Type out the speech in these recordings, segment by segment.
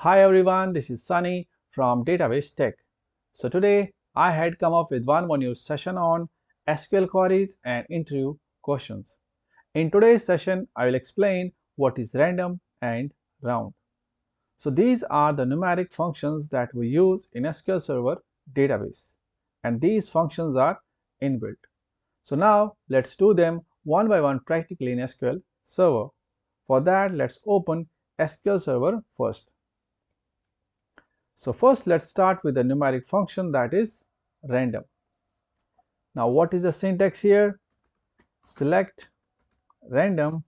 Hi everyone, this is Sunny from Database Tech. So today I had come up with one more new session on SQL queries and interview questions. In today's session, I will explain what is random and round. So these are the numeric functions that we use in SQL Server database, and these functions are inbuilt. So now let's do them one by one practically in SQL Server. For that, let's open SQL Server first. So first let's start with the numeric function that is random. Now what is the syntax here? Select random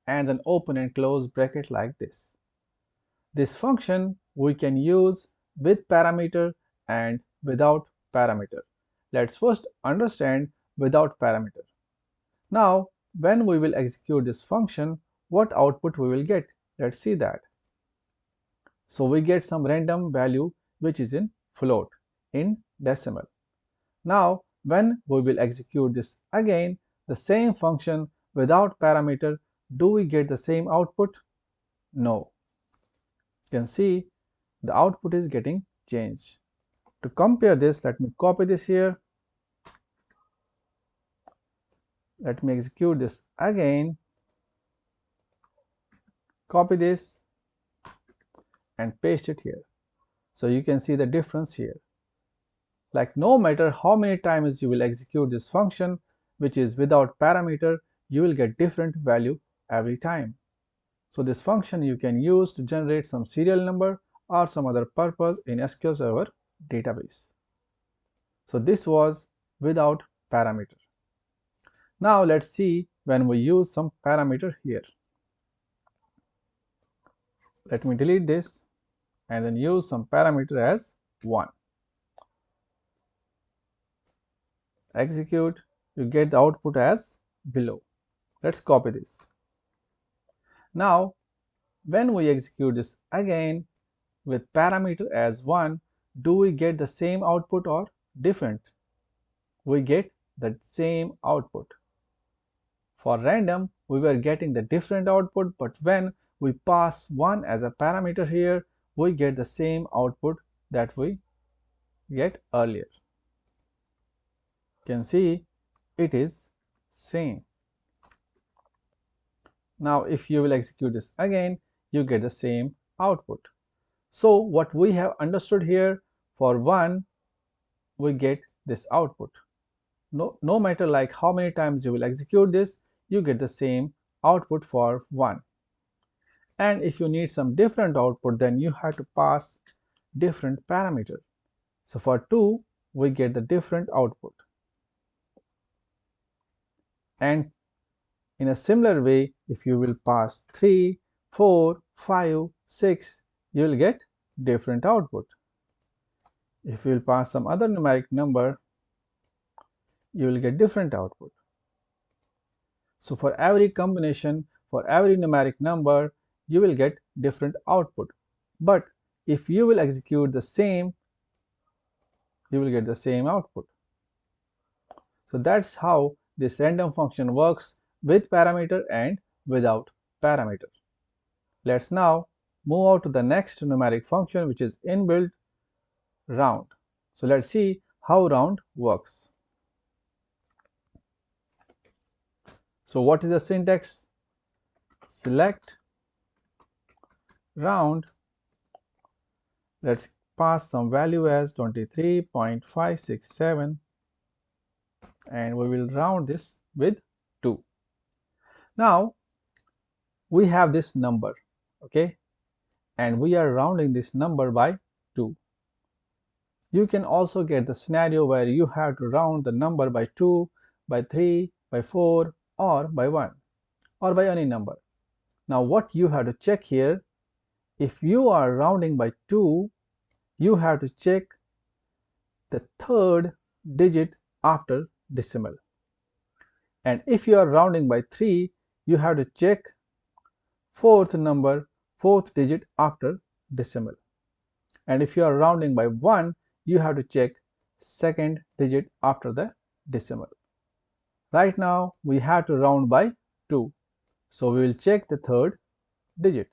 and then open and close bracket like this. This function we can use with parameter and without parameter. Let's first understand without parameter. Now when we will execute this function, what output we will get? Let's see that. So we get some random value which is in float, in decimal. Now, when we will execute this again, the same function without parameter, do we get the same output? No. You can see the output is getting changed. To compare this, let me copy this here. Let me execute this again. Copy this and paste it here. So you can see the difference here. Like no matter how many times you will execute this function, which is without parameter, you will get different value every time. So this function you can use to generate some serial number or some other purpose in SQL Server database. So this was without parameter. Now let's see when we use some parameter here. Let me delete this and then use some parameter as 1. Execute, you get the output as below. Let's copy this. Now when we execute this again with parameter as 1, do we get the same output or different? We get the same output. For random, we were getting the different output, but when we pass 1 as a parameter here, we get the same output that we get earlier. You can see it is same. Now if you will execute this again, you get the same output. So what we have understood here, for 1 we get this output. No matter like how many times you will execute this, you get the same output for 1. And if you need some different output, then you have to pass different parameter. So for 2 we get the different output. And in a similar way, if you will pass 3, 4, 5, 6, you will get different output. If you will pass some other numeric number, you will get different output. So for every combination, for every numeric number, you will get different output. But if you will execute the same, you will get the same output. So that's how this random function works with parameter and without parameter. Let's now move on to the next numeric function, which is inbuilt round. So let's see how round works. So what is the syntax? Select round. Let's pass some value as 23.567 and we will round this with 2. Now we have this number, okay, and we are rounding this number by 2. You can also get the scenario where you have to round the number by 2, by 3, by 4, or by 1, or by any number. Now what you have to check here, if you are rounding by 2, you have to check the third digit after decimal. And if you are rounding by 3, you have to check fourth digit after decimal. And if you are rounding by 1, you have to check second digit after the decimal. Right now we have to round by 2, so we will check the third digit.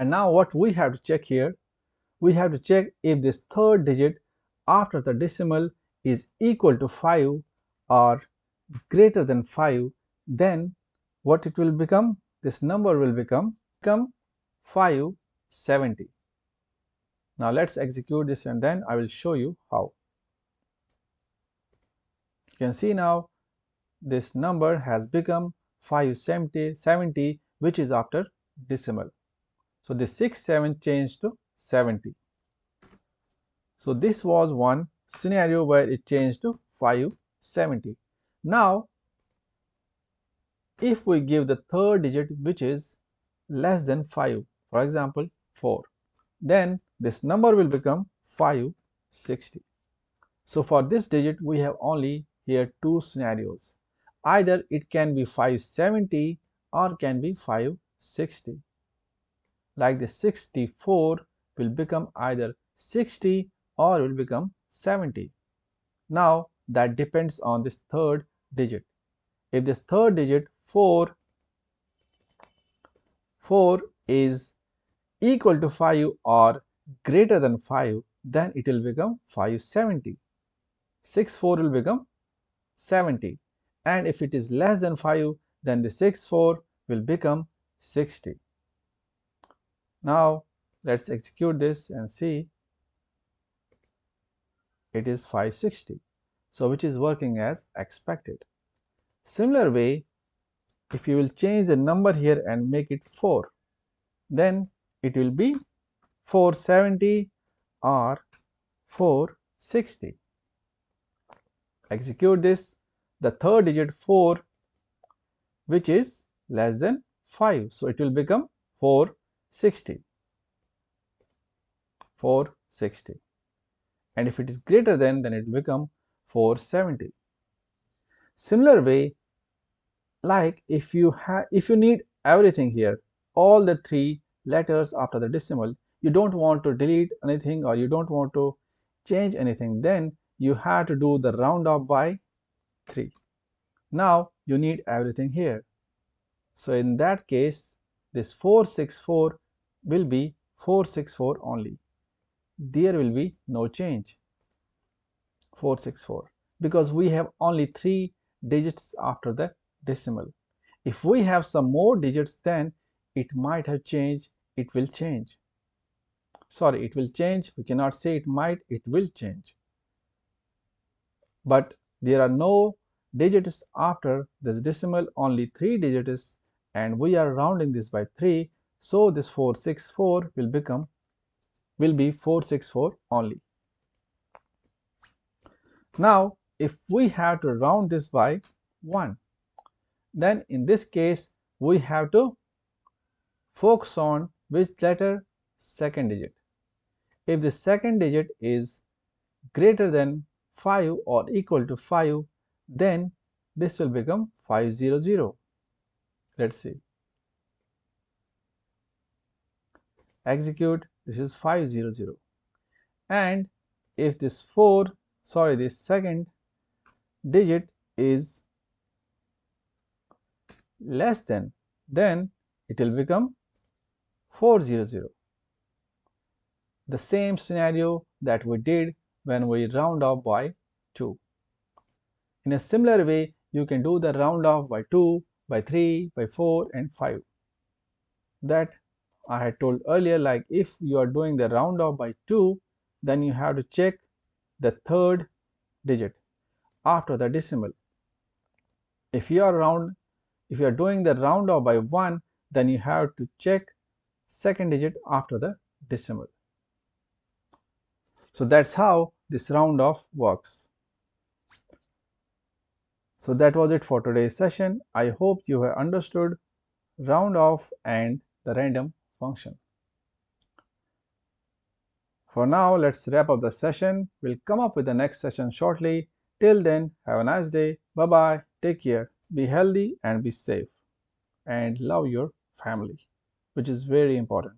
And now what we have to check here, we have to check if this third digit after the decimal is equal to 5 or greater than 5, then what it will become? This number will become 570. Now let's execute this and then I will show you how. You can see now this number has become 570, which is after decimal. So this 67 changed to 70. So this was one scenario where it changed to 570. Now if we give the third digit which is less than 5, for example 4, then this number will become 560. So for this digit we have only here two scenarios. Either it can be 570 or can be 560. Like the 64 will become either 60 or will become 70. Now that depends on this third digit. If this third digit 4 is equal to 5 or greater than 5, then it will become 570. 64 will become 70, and if it is less than 5, then the 64 will become 60. Now let's execute this and see. It is 560, so which is working as expected. Similar way, if you will change the number here and make it 4, then it will be 470 or 460. Execute this. The third digit 4, which is less than 5, so it will become 460. 460. And if it is greater than, then it will become 470. Similar way, like if you need everything here, all the three letters after the decimal, you don't want to delete anything or you don't want to change anything, then you have to do the round off by 3. Now you need everything here. So in that case, this 464 will be 464 only. There will be no change. 464, because we have only 3 digits after the decimal. If we have some more digits, then it might have changed. It will change. Sorry, it will change. We cannot say it might, it will change. But there are no digits after this decimal, only 3 digits, and we are rounding this by 3, so this 464 will be 464 only. Now if we have to round this by 1, then in this case we have to focus on which letter? Second digit. If the second digit is greater than 5 or equal to 5, then this will become 500. Let's see. Execute. This is 500. And if this this second digit is less than, then it will become 400. The same scenario that we did when we round off by 2. In a similar way, you can do the round off by 2, by 3, by 4 and 5. That I had told earlier, like if you are doing the round off by 2, then you have to check the third digit after the decimal. If you are doing the round off by 1, then you have to check second digit after the decimal. So that's how this round off works. So that was it for today's session. I hope you have understood round off and the random function. For now, let's wrap up the session. We'll come up with the next session shortly. Till then, have a nice day. Bye bye. Take care. Be healthy and be safe. And love your family, which is very important.